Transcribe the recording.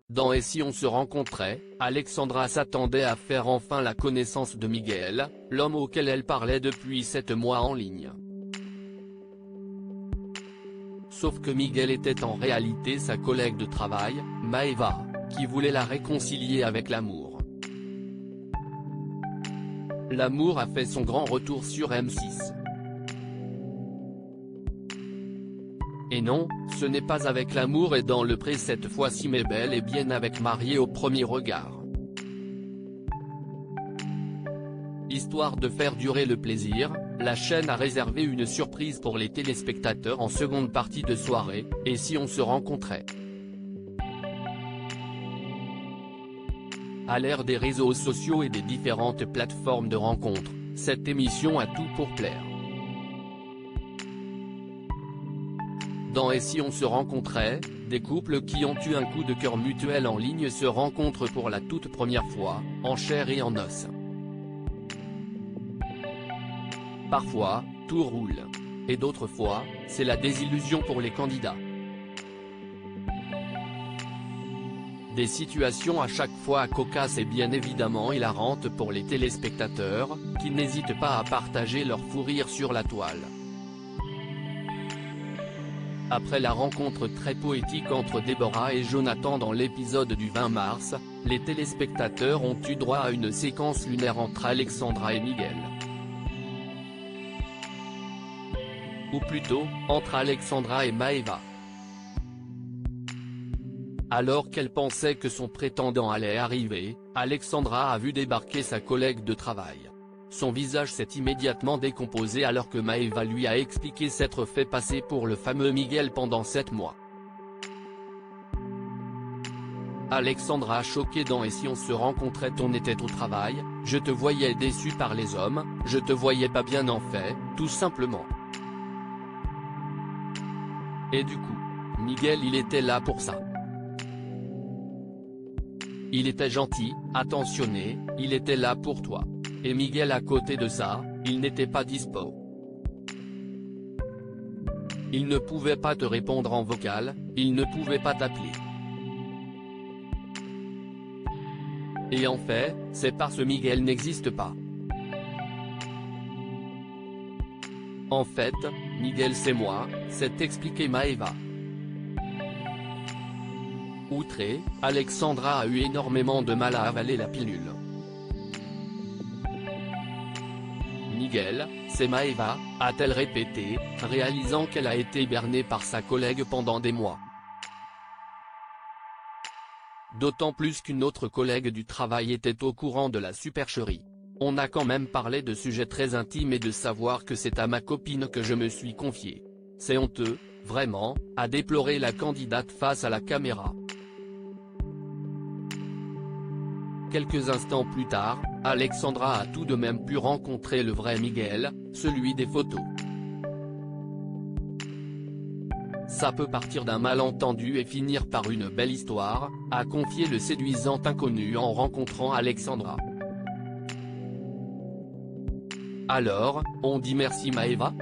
Dans Et si on se rencontrait, Alexandra s'attendait à faire enfin la connaissance de Miguel, l'homme auquel elle parlait depuis 7 mois en ligne. Sauf que Miguel était en réalité sa collègue de travail, Maeva, qui voulait la réconcilier avec l'amour. L'amour a fait son grand retour sur M6. Et non, ce n'est pas avec l'amour et dans le pré cette fois-ci mais bel et bien avec Marié au premier regard. Histoire de faire durer le plaisir, la chaîne a réservé une surprise pour les téléspectateurs en seconde partie de soirée, Et si on se rencontrait. À l'ère des réseaux sociaux et des différentes plateformes de rencontres, cette émission a tout pour plaire. Dans Et si on se rencontrait, des couples qui ont eu un coup de cœur mutuel en ligne se rencontrent pour la toute première fois, en chair et en os. Parfois, tout roule. Et d'autres fois, c'est la désillusion pour les candidats. Des situations à chaque fois cocasses et bien évidemment hilarantes pour les téléspectateurs, qui n'hésitent pas à partager leur fou rire sur la toile. Après la rencontre très poétique entre Déborah et Jonathan dans l'épisode du 20 mars, les téléspectateurs ont eu droit à une séquence lunaire entre Alexandra et Miguel. Ou plutôt, entre Alexandra et Maeva. Alors qu'elle pensait que son prétendant allait arriver, Alexandra a vu débarquer sa collègue de travail. Son visage s'est immédiatement décomposé alors que Maeva lui a expliqué s'être fait passer pour le fameux Miguel pendant 7 mois. Alexandra choquée dans Et si on se rencontrait on était au travail, je te voyais déçu par les hommes, je te voyais pas bien en fait, tout simplement. Et du coup, Miguel il était là pour ça. Il était gentil, attentionné, il était là pour toi. Et Miguel à côté de ça, il n'était pas dispo. Il ne pouvait pas te répondre en vocal, il ne pouvait pas t'appeler. Et en fait, c'est parce que Miguel n'existe pas. En fait, Miguel c'est moi, s'est expliqué Maeva. Outrée, Alexandra a eu énormément de mal à avaler la pilule. Miguel, c'est Maeva, a-t-elle répété, réalisant qu'elle a été bernée par sa collègue pendant des mois. D'autant plus qu'une autre collègue du travail était au courant de la supercherie. On a quand même parlé de sujets très intimes et de savoir que c'est à ma copine que je me suis confié. C'est honteux, vraiment, a déploré la candidate face à la caméra. Quelques instants plus tard, Alexandra a tout de même pu rencontrer le vrai Miguel, celui des photos. Ça peut partir d'un malentendu et finir par une belle histoire, a confié le séduisant inconnu en rencontrant Alexandra. Alors, on dit merci Maeva ?